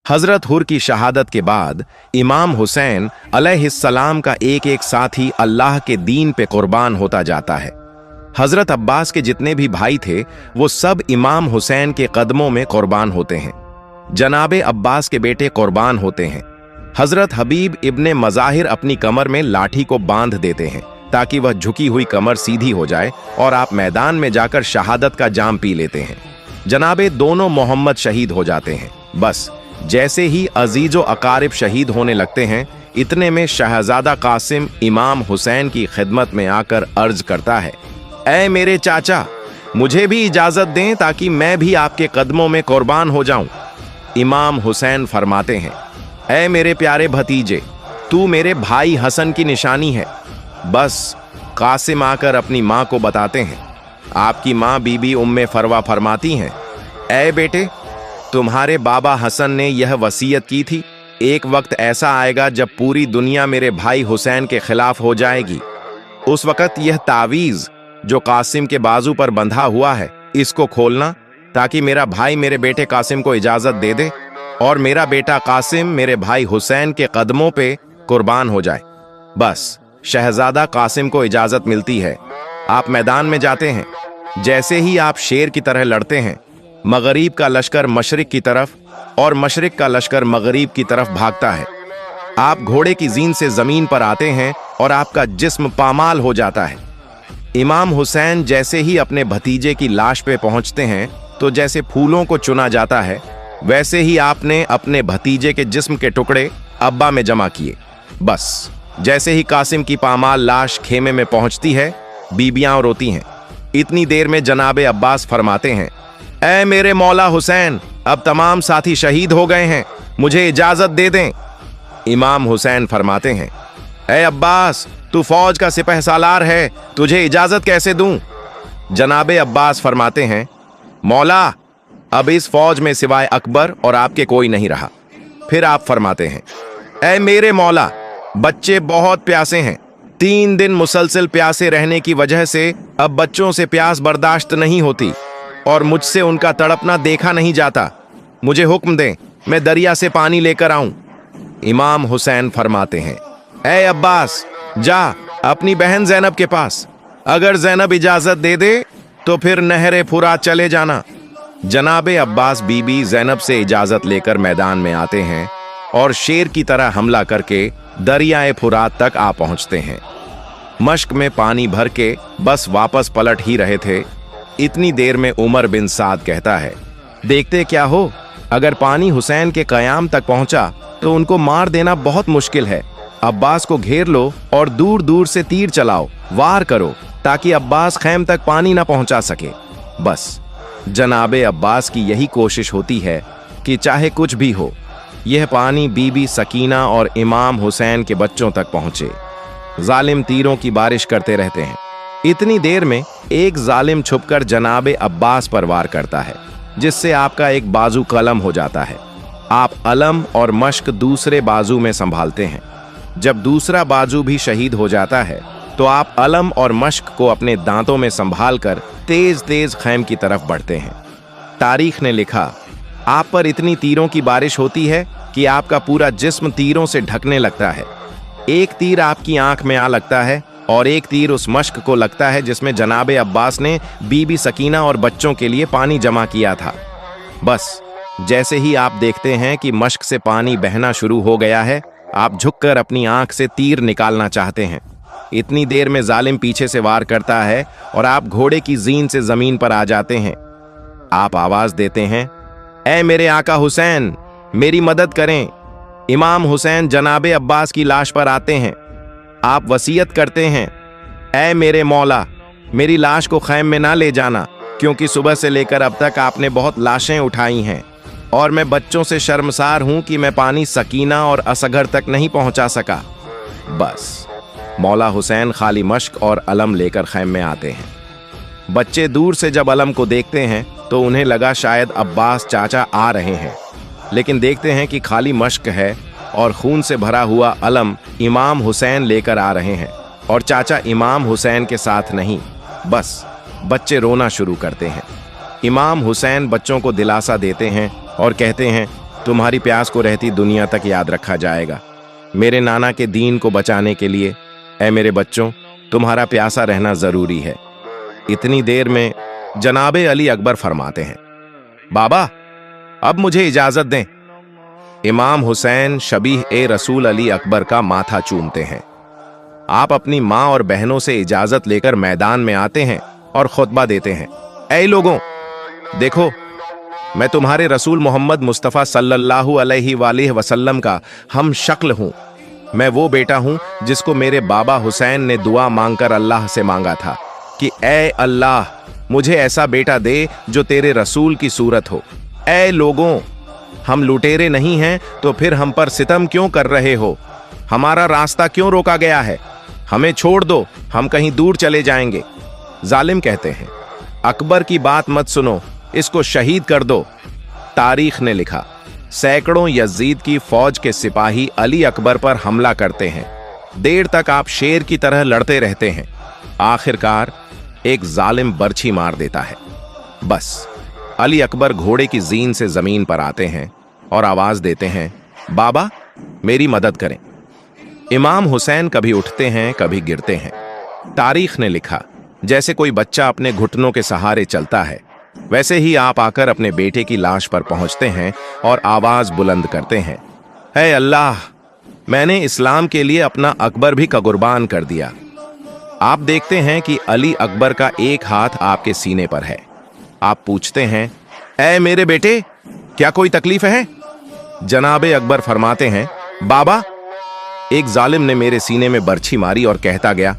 हजरत हुर की शहादत के बाद इमाम हुसैन अलैहिस्सलाम का एक एक साथी अल्लाह के दीन पे कुर्बान होता जाता है। हजरत अब्बास के जितने भी भाई थे वो सब इमाम हुसैन के कदमों में कुर्बान होते हैं। जनाबे अब्बास के बेटे कुर्बान होते हैं। हजरत हबीब इब्ने मज़ाहिर अपनी कमर में लाठी को बांध देते हैं ताकि वह झुकी हुई कमर सीधी हो जाए और आप मैदान में जाकर शहादत का जाम पी लेते हैं। जनाबे दोनों मोहम्मद शहीद हो जाते हैं। बस जैसे ही अजीजो अकारिब शहीद होने लगते हैं, इतने में शहजादा कासिम इमाम हुसैन की खिदमत में आकर अर्ज करता है, ऐ मेरे चाचा, मुझे भी इजाजत दें ताकि मैं भी आपके कदमों में कुर्बान हो जाऊं। इमाम हुसैन फरमाते हैं, ऐ मेरे प्यारे भतीजे, तू मेरे भाई हसन की निशानी है। बस कासिम आकर अपनी माँ को बताते हैं। आपकी माँ बीबी उम्मे फरवा फरमाती हैं, ऐ बेटे, तुम्हारे बाबा हसन ने यह वसीयत की थी, एक वक्त ऐसा आएगा जब पूरी दुनिया मेरे भाई हुसैन के खिलाफ हो जाएगी। उस वक्त यह तावीज़ जो कासिम के बाजू पर बंधा हुआ है, इसको खोलना ताकि मेरा भाई मेरे बेटे कासिम को इजाजत दे दे और मेरा बेटा कासिम मेरे भाई हुसैन के कदमों पे कुर्बान हो जाए। बस शहजादा कासिम को इजाजत मिलती है। आप मैदान में जाते हैं। जैसे ही आप शेर की तरह लड़ते हैं, मगरिब का लश्कर मशरिक की तरफ और मशरिक का लश्कर मगरिब की तरफ भागता है। आप घोड़े की जीन से जमीन पर आते हैं और आपका जिस्म पामाल हो जाता है। इमाम हुसैन जैसे ही अपने भतीजे की लाश पे पहुंचते हैं तो जैसे फूलों को चुना जाता है, वैसे ही आपने अपने भतीजे के जिस्म के टुकड़े अब्बा में जमा किए। बस जैसे ही कासिम की पामाल लाश खेमे में पहुंचती है, बीबियां रोती हैं। इतनी देर में जनाबे अब्बास फरमाते हैं, ऐ मेरे मौला हुसैन, अब तमाम साथी शहीद हो गए हैं, मुझे इजाजत दे दें। इमाम हुसैन फरमाते हैं, ऐ अब्बास, तू फौज का सिपहसालार है, तुझे इजाजत कैसे दूं? जनाबे अब्बास फरमाते हैं, मौला, अब इस फौज में सिवाय अकबर और आपके कोई नहीं रहा। फिर आप फरमाते हैं, ऐ मेरे मौला, बच्चे बहुत प्यासे हैं, 3 दिन मुसलसल प्यासे रहने की वजह से अब बच्चों से प्यास बर्दाश्त नहीं होती और मुझसे उनका तड़पना देखा नहीं जाता। मुझे हुक्म दें, मैं दरिया से पानी लेकर आऊं। इमाम हुसैन फरमाते हैं, ऐ अब्बास, जा अपनी बहन ज़ैनब के पास, अगर ज़ैनब इजाजत दे दे तो फिर नहरे फुरात चले जाना। जनाबे अब्बास बीबी ज़ैनब से इजाजत लेकर मैदान में आते हैं और शेर की तरह हमला करके दरियाए फुरात तक आ पहुंचते हैं। मश्क में पानी भर के बस वापस पलट ही रहे थे। इतनी देर में उमर बिन साद कहता है, देखते क्या हो, अगर पानी हुसैन के कयाम तक पहुंचा तो उनको मार देना बहुत मुश्किल है। अब्बास को घेर लो और दूर दूर से तीर चलाओ, वार करो ताकि अब्बास खैम तक पानी ना पहुंचा सके। बस जनाबे अब्बास की यही कोशिश होती है कि चाहे कुछ भी हो, यह पानी बीबी सकीना और इमाम हुसैन के बच्चों तक पहुंचे। जालिम तीरों की बारिश करते रहते हैं। इतनी देर में एक जालिम छुपकर जनाबे अब्बास पर वार करता है, जिससे आपका एक बाजू कलम हो जाता है। आप अलम और मश्क दूसरे बाजू में संभालते हैं। जब दूसरा बाजू भी शहीद हो जाता है तो आप अलम और मश्क को अपने दांतों में संभालकर तेज तेज खैम की तरफ बढ़ते हैं। तारीख ने लिखा, आप पर इतनी तीरों की बारिश होती है कि आपका पूरा जिस्म तीरों से ढकने लगता है। एक तीर आपकी आंख में आ लगता है और एक तीर उस मश्क को लगता है जिसमें जनाबे अब्बास ने बीबी सकीना और बच्चों के लिए पानी जमा किया था। बस जैसे ही आप देखते हैं कि मश्क से पानी बहना शुरू हो गया है, आप झुककर अपनी आंख से तीर निकालना चाहते हैं। इतनी देर में जालिम पीछे से वार करता है और आप घोड़े की जीन से जमीन पर आ जाते हैं। आप आवाज देते हैं, ऐ मेरे आका हुसैन, मेरी मदद करें। इमाम हुसैन जनाबे अब्बास की लाश पर आते हैं। आप वसीयत करते हैं, ऐ मेरे मौला, मेरी लाश को खैम में ना ले जाना, क्योंकि सुबह से लेकर अब तक आपने बहुत लाशें उठाई हैं और मैं बच्चों से शर्मसार हूं कि मैं पानी सकीना और असगर तक नहीं पहुंचा सका। बस मौला हुसैन खाली मश्क और अलम लेकर खैम में आते हैं। बच्चे दूर से जब अलम को देखते हैं तो उन्हें लगा शायद अब्बास चाचा आ रहे हैं, लेकिन देखते हैं कि खाली मश्क है और खून से भरा हुआ अलम इमाम हुसैन लेकर आ रहे हैं और चाचा इमाम हुसैन के साथ नहीं। बस बच्चे रोना शुरू करते हैं। इमाम हुसैन बच्चों को दिलासा देते हैं और कहते हैं, तुम्हारी प्यास को रहती दुनिया तक याद रखा जाएगा। मेरे नाना के दीन को बचाने के लिए ऐ मेरे बच्चों, तुम्हारा प्यासा रहना जरूरी है। इतनी देर में जनाबे अली अकबर फरमाते हैं, बाबा अब मुझे इजाजत दें। इमाम हुसैन शबीह ए रसूल अली अकबर का माथा चूमते हैं। आप अपनी माँ और बहनों से इजाजत लेकर मैदान में आते हैं और खुतबा देते हैं, ऐ लोगों, देखो मैं तुम्हारे रसूल मोहम्मद मुस्तफ़ा सल्लल्लाहु अलैहि वसल्लम का हम शक्ल हूं। मैं वो बेटा हूं जिसको मेरे बाबा हुसैन ने दुआ मांगकर अल्लाह से मांगा था कि ऐ अल्लाह, मुझे ऐसा बेटा दे जो तेरे रसूल की सूरत हो। ऐ लोगों, हम लुटेरे नहीं हैं तो फिर हम पर सितम क्यों कर रहे हो? हमारा रास्ता क्यों रोका गया है? हमें छोड़ दो, हम कहीं दूर चले जाएंगे। जालिम कहते हैं, अकबर की बात मत सुनो, इसको शहीद कर दो। तारीख ने लिखा, सैकड़ों यजीद की फौज के सिपाही अली अकबर पर हमला करते हैं। देर तक आप शेर की तरह लड़ते रहते हैं। आखिरकार एक जालिम बर्छी मार देता है। बस अली अकबर घोड़े की जीन से जमीन पर आते हैं और आवाज देते हैं, बाबा मेरी मदद करें। इमाम हुसैन कभी उठते हैं, कभी गिरते हैं। तारीख ने लिखा, जैसे कोई बच्चा अपने घुटनों के सहारे चलता है, वैसे ही आप आकर अपने बेटे की लाश पर पहुंचते हैं और आवाज बुलंद करते हैं, ऐ अल्लाह, मैंने इस्लाम के लिए अपना अकबर भी का कुर्बान कर दिया। आप देखते हैं कि अली अकबर का एक हाथ आपके सीने पर है। आप पूछते हैं, ऐ मेरे बेटे, क्या कोई तकलीफ है? जनाबे अकबर फरमाते हैं, बाबा एक जालिम ने मेरे सीने में बर्छी मारी और कहता गया,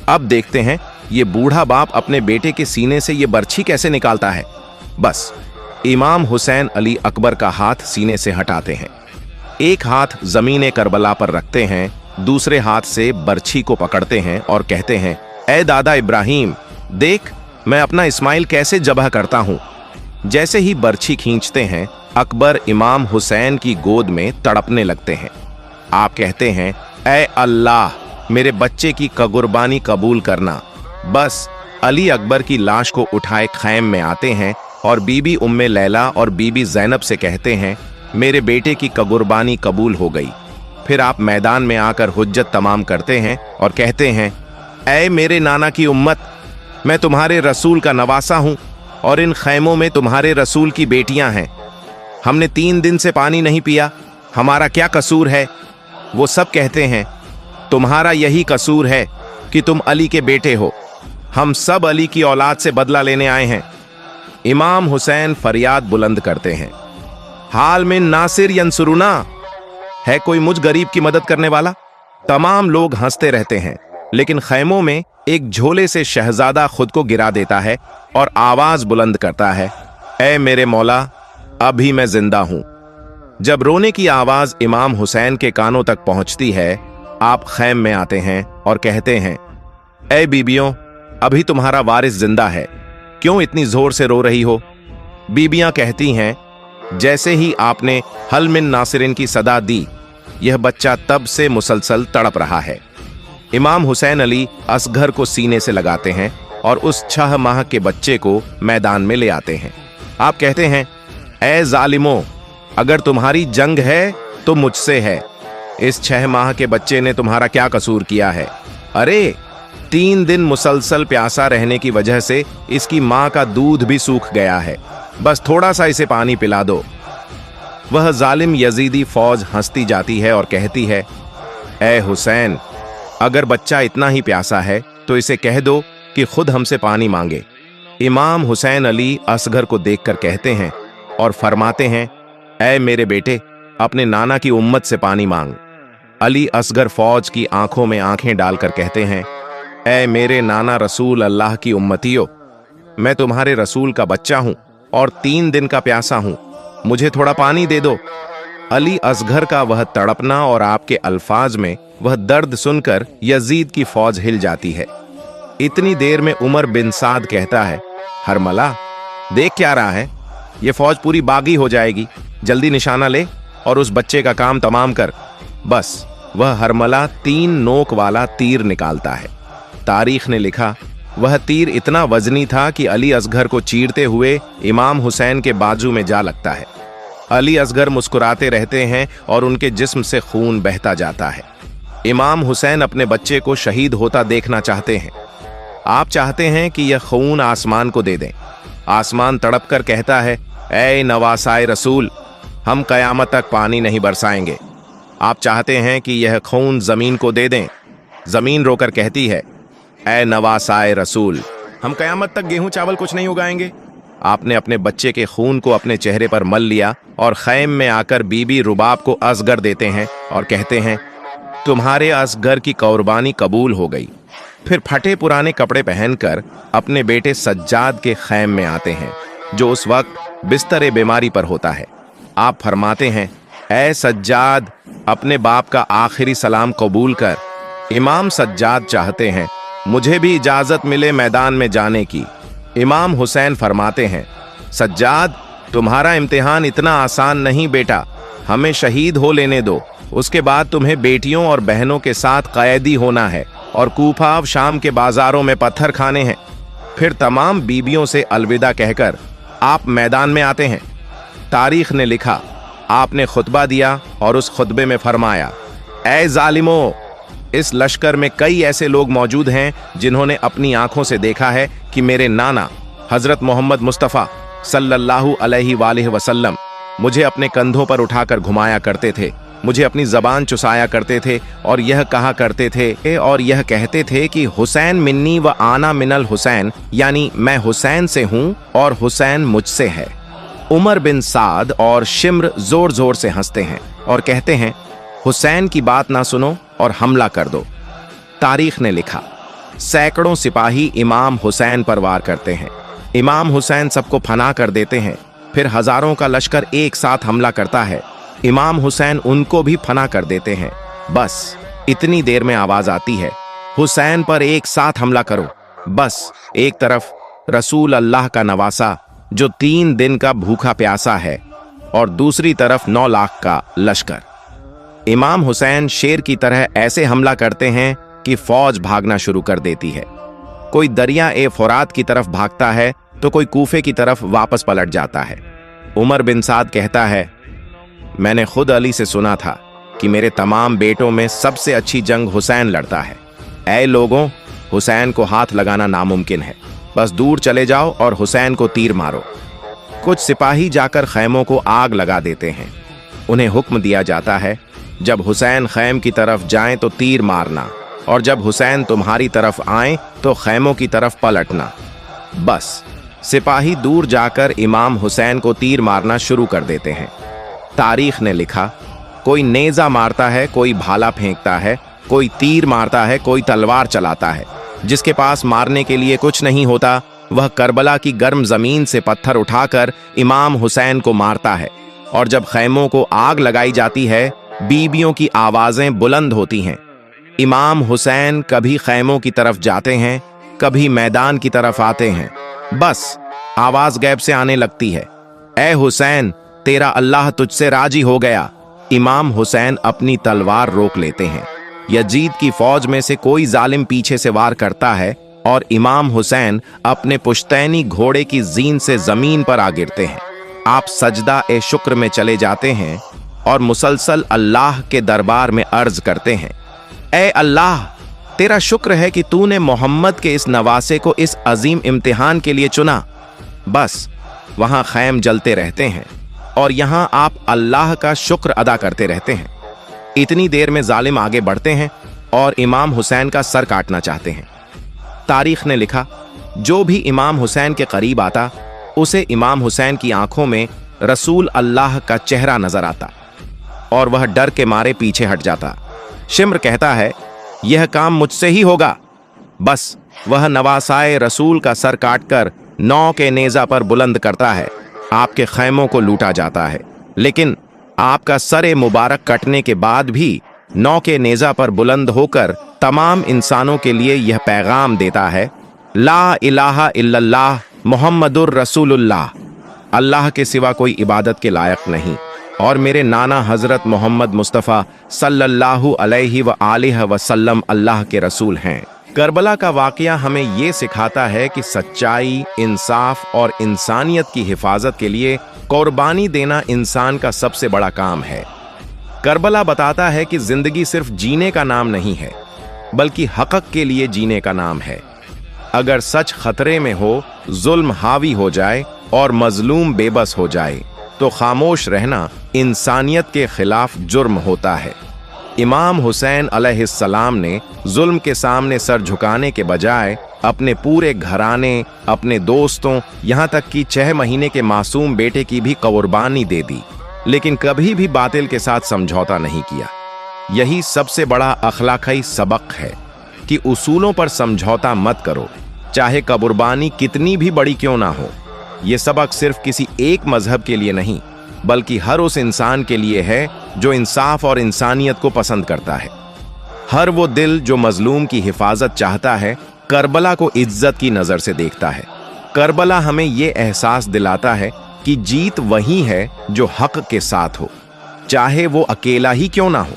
अब देखते हैं ये बूढ़ा बाप अपने बेटे के सीने से ये बर्छी कैसे निकालता है। बस इमाम हुसैन अली अकबर का हाथ सीने से हटाते हैं, एक हाथ जमीन करबला पर रखते हैं, दूसरे हाथ से बर्छी को पकड़ते हैं और कहते हैं, ऐ दादा इब्राहिम, देख मैं अपना इस्माइल कैसे जबह करता हूं। जैसे ही बर्छी खींचते हैं, अकबर इमाम हुसैन की गोद में तड़पने लगते हैं। आप कहते हैं, ऐ अल्लाह, मेरे बच्चे की कुर्बानी कबूल करना। बस अली अकबर की लाश को उठाए खैम में आते हैं और बीबी उम्मे लैला और बीबी ज़ैनब से कहते हैं, मेरे बेटे की कुर्बानी कबूल हो गई। फिर आप मैदान में आकर हुज्जत तमाम करते हैं और कहते हैं, ऐ मेरे नाना की उम्मत, मैं तुम्हारे रसूल का नवासा हूं और इन खैमों में तुम्हारे रसूल की बेटियां हैं। हमने 3 दिन से पानी नहीं पिया, हमारा क्या कसूर है? वो सब कहते हैं, तुम्हारा यही कसूर है कि तुम अली के बेटे हो। हम सब अली की औलाद से बदला लेने आए हैं। इमाम हुसैन फरियाद बुलंद करते हैं, हाल में नासिर यंसुरुना, है कोई मुझ गरीब की मदद करने वाला? तमाम लोग हंसते रहते हैं, लेकिन खैमों में एक झोले से शहजादा खुद को गिरा देता है और आवाज बुलंद करता है, ऐ मेरे मौला, अभी मैं जिंदा हूं। जब रोने की आवाज इमाम हुसैन के कानों तक पहुंचती है, आप खैम में आते हैं और कहते हैं, ऐ बीबियों, अभी तुम्हारा वारिस जिंदा है, क्यों इतनी जोर से रो रही हो? बीबियां कहती हैं, जैसे ही आपने हल मिन नासिरिन की सदा दी, यह बच्चा तब से मुसलसल तड़प रहा है। इमाम हुसैन अली असगर को सीने से लगाते हैं और उस 6 माह के बच्चे को मैदान में ले आते हैं। आप कहते हैं, ऐ जालिमों, अगर तुम्हारी जंग है तो मुझसे है। इस 6 माह के बच्चे ने तुम्हारा क्या कसूर किया है? अरे 3 दिन मुसलसल प्यासा रहने की वजह से इसकी मां का दूध भी सूख गया है, बस थोड़ा सा इसे पानी पिला दो। वह जालिम यजीदी फौज हंसती जाती है और कहती है, ऐ हुसैन, अगर बच्चा इतना ही प्यासा है तो इसे कह दो कि खुद हमसे पानी मांगे। इमाम हुसैन अली असगर को देखकर कहते हैं और फरमाते हैं, ऐ मेरे बेटे, अपने नाना की उम्मत से पानी मांग। अली असगर फौज की आंखों में आंखें डालकर कहते हैं, ऐ मेरे नाना रसूल अल्लाह की उम्मतियों, मैं तुम्हारे रसूल का बच्चा हूं और 3 दिन का प्यासा हूं, मुझे थोड़ा पानी दे दो। अली असगर का वह तड़पना और आपके अल्फाज में वह दर्द सुनकर यजीद की फौज हिल जाती है। इतनी देर में उमर बिन साद कहता है, हरमला, देख क्या रहा है, ये फौज पूरी बागी हो जाएगी, जल्दी निशाना ले और उस बच्चे का काम तमाम कर। बस वह हरमला 3 नोक वाला तीर निकालता है। तारीख ने लिखा, वह तीर इतना वजनी था कि अली असगर को चीरते हुए इमाम हुसैन के बाजू में जा लगता है। अली असगर मुस्कुराते रहते हैं और उनके जिस्म से खून बहता जाता है। इमाम हुसैन अपने बच्चे को शहीद होता देखना चाहते हैं। आप चाहते हैं कि यह खून आसमान को दे दें। आसमान तड़प कर कहता है, ऐ नवासाए रसूल, हम कयामत तक पानी नहीं बरसाएंगे। आप चाहते हैं कि यह खून जमीन को दे दें। जमीन रोकर कहती है, ऐ नवासाए रसूल, हम कयामत तक गेहूं चावल कुछ नहीं उगाएंगे। आपने अपने बच्चे के खून को अपने चेहरे पर मल लिया और खैम में आकर बीबी रुबाब को असगर देते हैं और कहते हैं, तुम्हारे असगर की कुर्बानी कबूल हो गई। फिर फटे पुराने कपड़े पहनकर अपने बेटे सज्जाद के खैम में आते हैं, जो उस वक्त बिस्तरे बीमारी पर होता है। आप फरमाते हैं, ऐ सज्जाद, अपने बाप का आखिरी सलाम कबूल कर। इमाम सज्जाद चाहते हैं, मुझे भी इजाजत मिले मैदान में जाने की। इमाम हुसैन फरमाते हैं, सज्जाद, तुम्हारा इम्तिहान इतना आसान नहीं बेटा, हमें शहीद हो लेने दो। उसके बाद तुम्हें बेटियों और बहनों के साथ कैदी होना है और कूफा और शाम के बाजारों में पत्थर खाने हैं। फिर तमाम बीबियों से अलविदा कहकर आप मैदान में आते हैं। तारीख ने लिखा, आपने खुतबा दिया और उस खुतबे में फरमाया, ऐ जालिमो, इस लश्कर में कई ऐसे लोग मौजूद हैं जिन्होंने अपनी आंखों से देखा है कि मेरे नाना हजरत मोहम्मद मुस्तफ़ा सल्लल्लाहु अलैहि वसल्लम मुझे अपने कंधों पर उठाकर घुमाया करते थे, मुझे अपनी जबान चुसाया करते थे और यह कहा करते थे और यह कहते थे कि हुसैन मिन्नी व आना मिनल हुसैन, यानी मैं हुसैन से हूं और हुसैन मुझसे है। उमर बिन साद और शिम्र जोर जोर से हंसते हैं और कहते हैं, हुसैन की बात ना सुनो और हमला कर दो। तारीख ने लिखा, सैकड़ों सिपाही इमाम हुसैन पर वार करते हैं। इमाम हुसैन सबको फना कर देते हैं। फिर हजारों का लश्कर एक साथ हमला करता है। इमाम हुसैन उनको भी फना कर देते हैं। बस इतनी देर में आवाज आती है, हुसैन पर एक साथ हमला करो। बस एक तरफ रसूल अल्लाह का नवासा जो 3 दिन का भूखा प्यासा है और दूसरी तरफ 9 लाख का लश्कर। इमाम हुसैन शेर की तरह ऐसे हमला करते हैं कि फौज भागना शुरू कर देती है। कोई दरिया ए फुरात की तरफ भागता है तो कोई कूफे की तरफ वापस पलट जाता है। उमर बिन साद कहता है, मैंने खुद अली से सुना था कि मेरे तमाम बेटों में सबसे अच्छी जंग हुसैन लड़ता है। ऐ लोगों, हुसैन को हाथ लगाना नामुमकिन है, बस दूर चले जाओ और हुसैन को तीर मारो। कुछ सिपाही जाकर खैमों को आग लगा देते हैं। उन्हें हुक्म दिया जाता है, जब हुसैन खैम की तरफ जाएं तो तीर मारना और जब हुसैन तुम्हारी तरफ आए तो खैमों की तरफ पलटना। बस सिपाही दूर जाकर इमाम हुसैन को तीर मारना शुरू कर देते हैं। तारीख ने लिखा, कोई नेजा मारता है, कोई भाला फेंकता है, कोई तीर मारता है, कोई तलवार चलाता है। जिसके पास मारने के लिए कुछ नहीं होता, वह करबला की गर्म जमीन से पत्थर उठाकर इमाम हुसैन को मारता है। और जब खैमों को आग लगाई जाती है, बीबियों की आवाजें बुलंद होती हैं। इमाम हुसैन कभी खैमों की तरफ जाते हैं, कभी मैदान की तरफ आते हैं। बस आवाज गैब से आने लगती है, ऐ हुसैन, तेरा अल्लाह तुझसे राजी हो गया। इमाम हुसैन अपनी तलवार रोक लेते हैं। यजीद की फौज में से कोई जालिम पीछे से वार करता है और इमाम हुसैन अपने पुश्तैनी घोड़े की जीन से जमीन पर आ गिरते हैं। आप सजदा ए शुक्र में चले जाते हैं और मुसलसल अल्लाह के दरबार में अर्ज करते हैं, ऐ अल्लाह, तेरा शुक्र है कि तूने मोहम्मद के इस नवासे को इस अजीम इम्तिहान के लिए चुना। बस वहां खैम जलते रहते हैं और यहां आप अल्लाह का शुक्र अदा करते रहते हैं। इतनी देर में जालिम आगे बढ़ते हैं और इमाम हुसैन का सर काटना चाहते हैं। तारीख ने लिखा, जो भी इमाम हुसैन के करीब आता, उसे इमाम हुसैन की आंखों में रसूल अल्लाह का चेहरा नजर आता और वह डर के मारे पीछे हट जाता। शिम्र कहता है, यह काम मुझसे ही होगा। बस वह नवासाए रसूल का सर काटकर 9 के नेजा पर बुलंद करता है। आपके खैमों को लूटा जाता है, लेकिन आपका सरे मुबारक कटने के बाद भी 9 के नेजा पर बुलंद होकर तमाम इंसानों के लिए यह पैगाम देता है, ला इलाहा इल्लल्लाह मुहम्मदुर रसूलुल्लाह, अल्लाह के सिवा कोई इबादत के लायक नहीं और मेरे नाना हजरत मोहम्मद मुस्तफ़ा सल्लल्लाहु अलैहि वसल्लम अल्लाह के रसूल हैं। کربلا کا واقعہ ہمیں یہ سکھاتا ہے کہ سچائی، انصاف اور انسانیت کی حفاظت کے لیے قربانی دینا انسان کا سب سے بڑا کام ہے۔ کربلا بتاتا ہے کہ زندگی صرف جینے کا نام نہیں ہے، بلکہ حق کے لیے جینے کا نام ہے۔ اگر سچ خطرے میں ہو، ظلم حاوی ہو جائے اور مظلوم بے بس ہو جائے تو خاموش رہنا انسانیت کے خلاف جرم ہوتا ہے۔ امام حسین علیہ السلام نے ظلم کے سامنے سر جھکانے کے بجائے اپنے پورے گھرانے، اپنے دوستوں، یہاں تک کہ 6 مہینے کے معصوم بیٹے کی بھی قربانی دے دی، لیکن کبھی بھی باطل کے ساتھ سمجھوتا نہیں کیا۔ یہی سب سے بڑا اخلاقی سبق ہے کہ اصولوں پر سمجھوتا مت کرو، چاہے قربانی کتنی بھی بڑی کیوں نہ ہو۔ یہ سبق صرف کسی ایک مذہب کے لیے نہیں، بلکہ ہر اس انسان کے لیے ہے جو انصاف اور انسانیت کو پسند کرتا ہے۔ ہر وہ دل جو مظلوم کی حفاظت چاہتا ہے، کربلا کو عزت کی نظر سے دیکھتا ہے۔ کربلا ہمیں یہ احساس دلاتا ہے کہ جیت وہی ہے جو حق کے ساتھ ہو، چاہے وہ اکیلا ہی کیوں نہ ہو۔